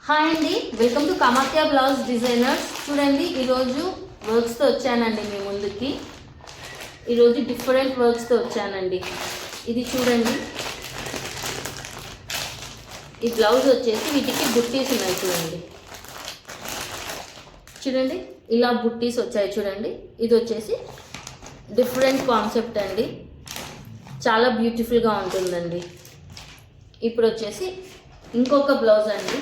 Hi అండి, welcome to Kamakhya blouse designers. చూడండి, ఈరోజు వర్క్స్తో వచ్చానండి మీ ముందుకి. ఈరోజు డిఫరెంట్ వర్క్స్తో వచ్చానండి. ఇది చూడండి, ఈ బ్లౌజ్ వచ్చేసి వీటికి బుట్టీస్ ఉన్నాయి. చూడండి చూడండి ఇలా బుట్టీస్ వచ్చాయి. చూడండి, ఇది వచ్చేసి డిఫరెంట్ కాన్సెప్ట్ అండి, చాలా బ్యూటిఫుల్గా ఉంటుందండి. ఇప్పుడు వచ్చేసి ఇంకొక బ్లౌజ్ అండి.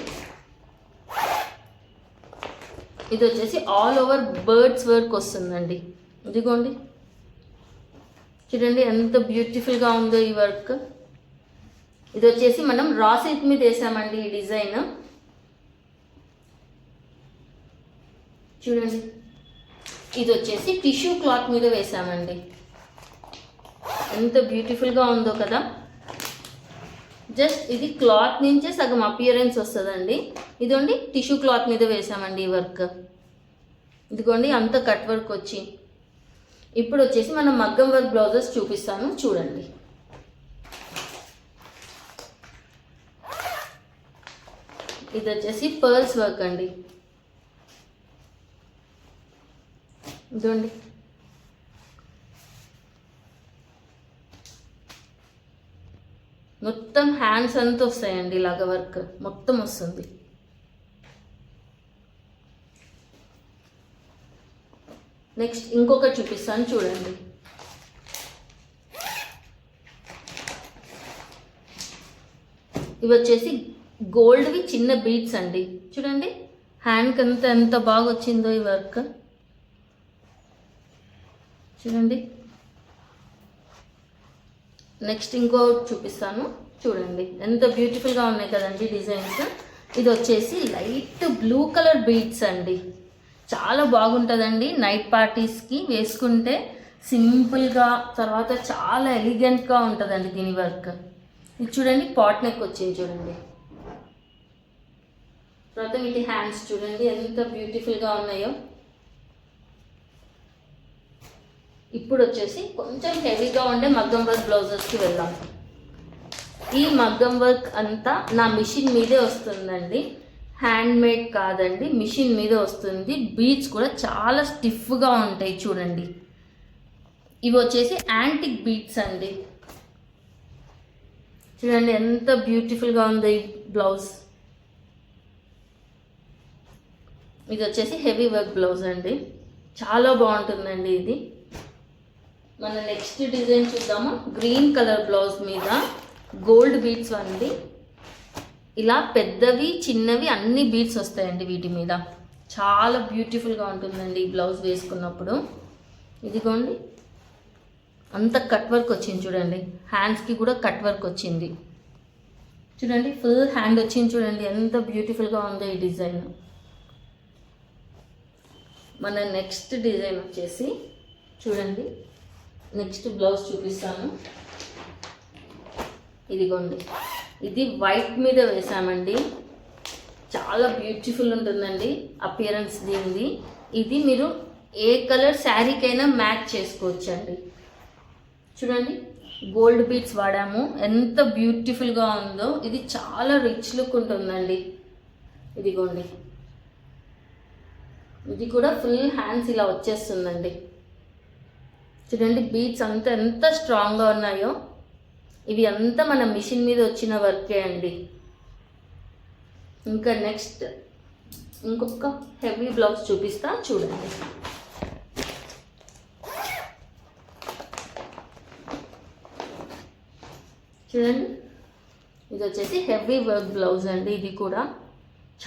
ఇది వచ్చేసి ఆల్ ఓవర్ బర్డ్స్ వర్క్ వస్తుందండి. ఇదిగోండి, చూడండి ఎంత బ్యూటిఫుల్గా ఉందో ఈ వర్క్. ఇది వచ్చేసి మనం రా సిల్క్ మీద వేసామండి ఈ డిజైన్. చూడండి, ఇది వచ్చేసి టిష్యూ క్లాత్ మీద వేసామండి. ఎంత బ్యూటిఫుల్గా ఉందో కదా. జస్ట్ ఇది క్లాత్ నుంచే సగం అపియరెన్స్ వస్తుందండి. ఇదిగోండి, టిష్యూ క్లాత్ మీద వేసామండి ఈ వర్క్. ఇదిగోండి అంత కట్ వర్క్ వచ్చి. ఇప్పుడు వచ్చేసి మనం మగ్గం వర్క్ బ్లౌజెస్ చూపిస్తాను చూడండి. ఇది వచ్చేసి పర్ల్స్ వర్క్ అండి. ఇదిగోండి, మొత్తం హ్యాండ్స్ అంతా వస్తాయండి. ఇలాగ వర్క్ మొత్తం వస్తుంది. నెక్స్ట్ ఇంకొకటి చూపిస్తాను చూడండి. ఇవి వచ్చేసి గోల్డ్వి చిన్న బీడ్స్ అండి. చూడండి హ్యాండ్కి అంతా ఎంత బాగా వచ్చిందో ఈ వర్క్. చూడండి, నెక్స్ట్ ఇంకో చూపిస్తాను చూడండి. ఎంత బ్యూటిఫుల్గా ఉన్నాయి కదండి డిజైన్స్. ఇది వచ్చేసి లైట్ బ్లూ కలర్ బీడ్స్ అండి. చాలా బాగుంటుందండి, నైట్ పార్టీస్కి వేసుకుంటే సింపుల్గా, తర్వాత చాలా ఎలిగెంట్గా ఉంటుందండి దీని వర్క్. ఇది చూడండి, పాట్ నెక్ వచ్చింది చూడండి. తర్వాత వీటి హ్యాండ్స్ చూడండి ఎంత బ్యూటిఫుల్గా ఉన్నాయో. ఇప్పుడు వచ్చేసి కొంచెం హెవీగా ఉండే మగ్గం వర్క్ బ్లౌజెస్కి వెళ్దాం. ఈ మగ్గం వర్క్ అంతా నా మిషన్ మీదే వస్తుందండి, హ్యాండ్ మేడ్ కాదండి, మిషన్ మీద వస్తుంది. బీడ్స్ కూడా చాలా స్టిఫ్గా ఉంటాయి చూడండి. ఇవి వచ్చేసి యాంటిక్ బీడ్స్ అండి. చూడండి ఎంత బ్యూటిఫుల్గా ఉంది ఈ బ్లౌజ్. ఇది వచ్చేసి హెవీ వర్క్ బ్లౌజ్ అండి, చాలా బాగుంటుందండి ఇది. మన నెక్స్ట్ డిజైన్ చూద్దాము. గ్రీన్ కలర్ బ్లౌజ్ మీద గోల్డ్ బీడ్స్ అండి. ఇలా పెద్దవి చిన్నవి అన్ని బీడ్స్ వస్తాయండి వీటి మీద. చాలా బ్యూటిఫుల్గా ఉంటుందండి ఈ బ్లౌజ్ వేసుకున్నప్పుడు. ఇదిగోండి అంత కట్ వర్క్ వచ్చింది చూడండి. హ్యాండ్స్కి కూడా కట్ వర్క్ వచ్చింది చూడండి, ఫుల్ హ్యాండ్ వచ్చింది చూడండి. ఎంత బ్యూటిఫుల్గా ఉందో ఈ డిజైన్. మన నెక్స్ట్ డిజైన్ వచ్చేసి చూడండి, నెక్స్ట్ బ్లౌజ్ చూపిస్తాను. ఇదిగోండి, ఇది వైట్ మీద వేసామండి. చాలా బ్యూటిఫుల్ ఉంటుందండి అపియరెన్స్ దీనిది. ఇది మీరు ఏ కలర్ శారీకైనా మ్యాచ్ చేసుకోవచ్చండి. చూడండి గోల్డ్ బీడ్స్ వాడాము, ఎంత బ్యూటిఫుల్గా ఉందో. ఇది చాలా రిచ్ లుక్ ఉంటుందండి. ఇదిగోండి, ఇది కూడా ఫుల్ హ్యాండ్స్ ఇలా వచ్చేస్తుందండి. చూడండి బీడ్స్ అంతా ఎంత స్ట్రాంగ్గా ఉన్నాయో. ఇవి అంతా మన మిషన్ మీద వచ్చిన వర్కే అండి. ఇంకా నెక్స్ట్ ఇంకొక హెవీ బ్లౌజ్ చూపిస్తా చూడండి. చూడండి, ఇది వచ్చేసి హెవీ వర్క్ బ్లౌజ్ అండి. ఇది కూడా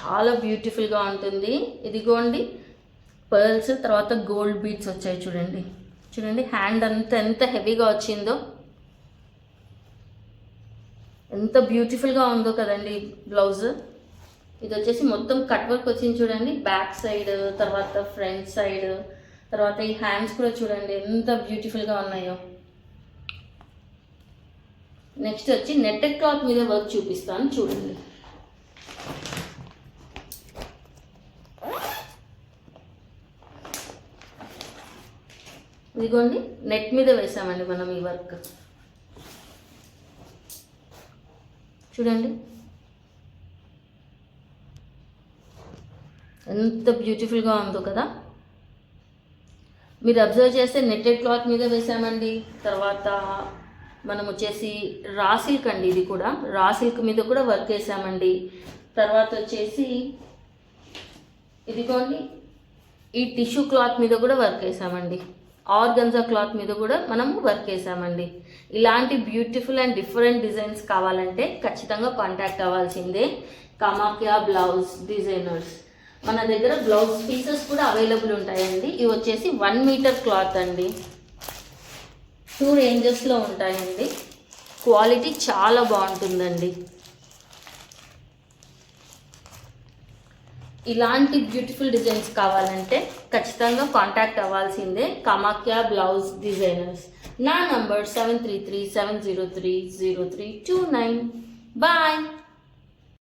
చాలా బ్యూటిఫుల్గా ఉంటుంది. ఇదిగోండి పర్ల్స్, తర్వాత గోల్డ్ బీడ్స్ వచ్చాయి చూడండి. చూడండి హ్యాండ్ అంతా ఎంత హెవీగా వచ్చిందో, ఎంత బ్యూటిఫుల్గా ఉందో కదండి బ్లౌజ్. ఇది వచ్చేసి మొత్తం కట్ వర్క్ వచ్చింది చూడండి, బ్యాక్ సైడ్, తర్వాత ఫ్రంట్ సైడ్, తర్వాత ఈ హ్యాండ్స్ కూడా చూడండి ఎంత బ్యూటిఫుల్గా ఉన్నాయో. నెక్స్ట్ వచ్చి నెట్టెడ్ క్లాత్ మీద వర్క్ చూపిస్తాను చూడండి. ఇదిగోండి నెట్ మీద వేసామండి మనం ఈ వర్క్. చూడండి ఎంత బ్యూటిఫుల్గా ఉందో కదా. మీరు అబ్జర్వ్ చేస్తే నెట్టెడ్ క్లాత్ మీద వేసామండి. తర్వాత మనం వచ్చేసి రా సిల్క్ అండి, ఇది కూడా రా సిల్క్ మీద కూడా వర్క్ వేసామండి. తర్వాత వచ్చేసి ఇదిగోండి ఈ టిష్యూ క్లాత్ మీద కూడా వర్క్ వేసామండి. ఆర్గన్జా క్లాత్ మీద కూడా మనము వర్క్ వేసామండి. ఇలాంటి బ్యూటిఫుల్ అండ్ డిఫరెంట్ డిజైన్స్ కావాలంటే ఖచ్చితంగా కాంటాక్ట్ అవ్వాల్సిందే కామాఖ్య బ్లౌజ్ డిజైనర్స్. మన దగ్గర బ్లౌజ్ పీసెస్ కూడా అవైలబుల్ ఉంటాయండి. ఇవి వచ్చేసి 1 మీటర్ క్లాత్ అండి, 2 రేంజెస్లో ఉంటాయండి. క్వాలిటీ చాలా బాగుంటుందండి. ఇలాంటి బ్యూటిఫుల్ డిజైన్స్ కావాలంటే ఖచ్చితంగా కాంటాక్ట్ అవ్వాల్సిందే కామాఖ్య బ్లౌజ్ డిజైనర్స్. నా నంబర్ 7337030329. బాయ్.